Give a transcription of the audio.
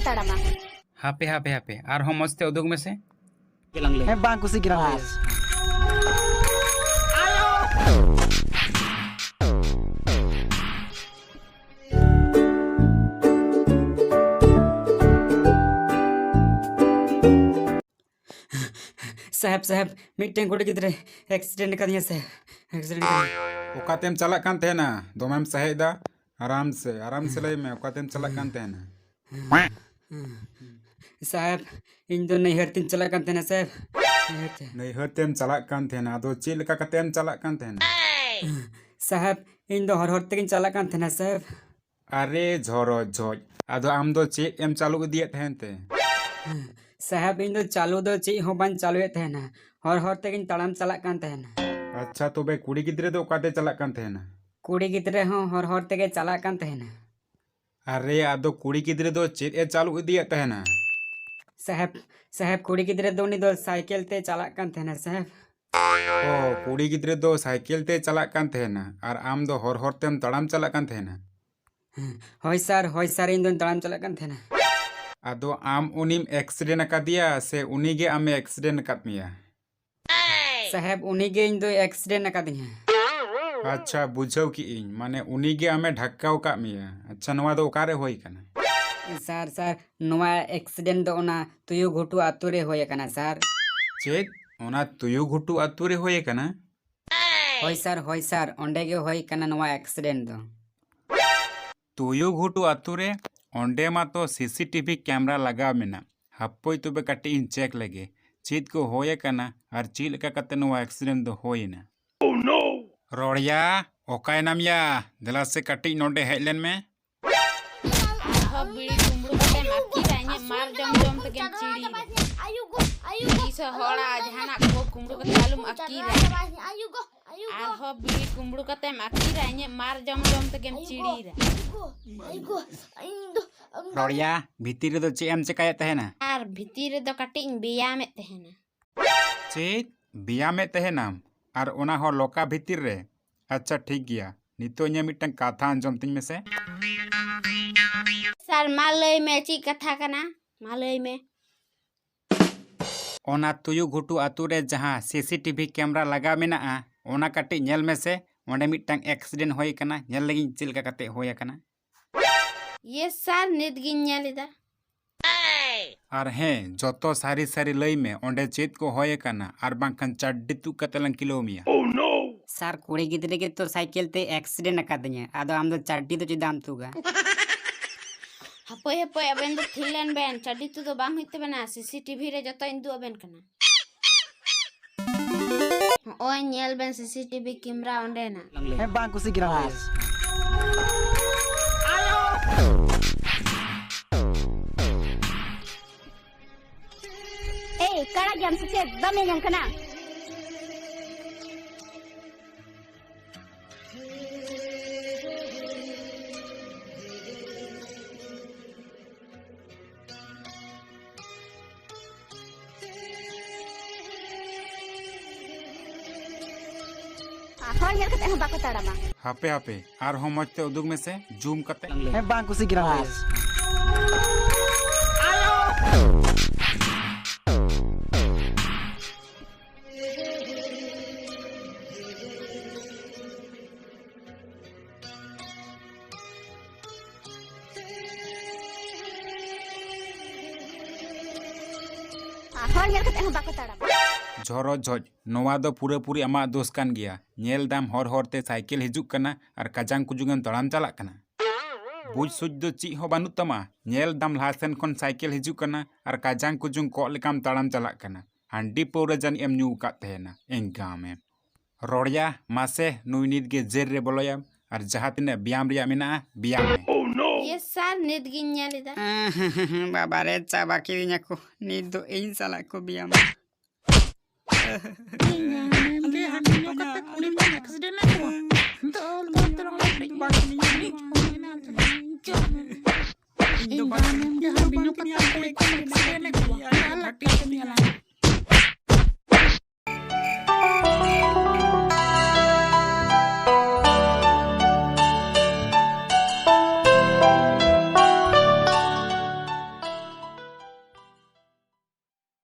ताड़ामा हापे हापे हापे और हम मस्ते उदुग में से bang kusi girang साहब साहब मिट्टें कोड़े किधर एक्सीडेंट कर दिया साहब एक्सीडेंट कर ओकातेम चलक कान तेना दोमेम सहेदा आराम से लय में ओकातेम चलक कान तेना साहब इन दो नहीं हरतिन चला करते ना साहब नहीं हतेम चलक कान तेना दो चेल लेका कतेम चलक कान तेना साहब इन दो हर तक चला करते ना साहब अरे झोरो झोज आदो आम दो चेक एम चालू दिए थेनते साहब इन दो चालू दो ची हो बन चालू थे ना हर तक तड़ाम चला करते ना अच्छा तो बे कुड़ी गिद्रे दो ओकाते चलक कान तेना कुड़ी गिद्रे हो हर तक चला करते ना अरे आदो कुड़ी गिद्रे दो चेक ए चालू दिए थेना साहब साहब कुड़ी गिद्रे दो नी दो साइकिल ते चला करते ना साहब ओ कुड़ी गिद्रे दो साइकिल ते चलक कान तेना और आम दो हर तेम तड़ाम चलक कान तेना होय सर इन दो तड़ाम चला करते ना आदो आम उनीम एक्सीडेंट का दिया से उनी गे आमे एक्सीडेंट कर मिया साहब उन्हीं के इन दो एक्सीडेंट कर दिया अच्छा बुझाव की इन माने उनी गे आमे ढक्काव का मिया अच्छा नवा दो ओकारे होई कना सर नवा एक्सीडेंट दो ना तुयु घुटू आतुरे होय कना सर चेत ओना तुयु घुटू आतुरे होए कना होय सर ओंडे गे होय कना नवा एक्सीडेंट दो तुयु घुटू आतुरे ओंडे मा तो सीसीटीवी कैमरा लगा मेना हप्पोई तुबे कटी इन चेक लगे चीत को होए कना और चील का कते नवा एक्सीडेंट दो होइना ओह नो रोड़िया ओकाय नामया दला से कटी नोडे हेलेन में बीड़ी कुमड़ू कते माकी राइने मार जम तके चिड़ी इस होड़ा जहाना को कुमड़ू कते आलुम अकी रे आहो बीड़ी कुमड़ू कते माकी राइने मार जम तके चिड़ी रे रोड़िया भीतर दो चे एम चेकाय तहेना आर भीतर दो कटी बिया में तहेना चेत बिया में तहेनाम और ओना हो लोका भीतर रे अच्छा ठीक गया नितो nya मिटन कथा अंजम तिन में से सर मालय में ची कथा कना मालय में ओना तुयु घुटू आतु रे जहां सीसीटीवी कैमरा लगा मेना ओना कटी नेल में से ओंडे मिटन एक्सीडेंट होय कना नेल लगी चिल का कते होय कना ये सर नित गिन्यालिदा और हैं जोतो सारी सारी लई में ओंडे चेत को होय कना और बांखन चड्डी तु कतलन किलोमिया सर कुड़ी गिद्रे के तो साइकिल ते एक्सीडेंट कर दिया आदो आम दो चड्डी तो चिदाम तुगा हपय अबेन दो थिलन बेन चड्डी तो बांग हिते बना सीसीटीवी रे जतो इंदु अबेन कना ओय नेल बेन सीसीटीवी कैमरा ओंडे ना bang kusi girang कड़ा जम से दमे जम कना होय नेल कते हम बाको ताड़ामा हापे हापे और हम मचते उदुग में से जूम कते bang kusi girang होय नेल कते हम बाको ताड़ामा झोरो झोज नवा दो पूरे पूरी अमा दोष कान गया नेल दाम हर ते साइकिल हिजुक कना और काजांग कुजुगन तड़ाम चलाक कना बुझ सुझ दो ची हो बानु तमा नेल दाम लासेन खन साइकिल हिजुक कना और काजांग कुजुंग को लेकाम तड़ाम चलाक कना हांडी पौरा जान एम न्यू का तेना एंगा में रोड़िया मासे नुई नित गे जेर रे बोलोयाम और जहां तिने ब्याम रिया मेना ब्याम में ये सर नित गिन्यालिदा बाबा रे चाबा की को नी दो इन साला को बिया में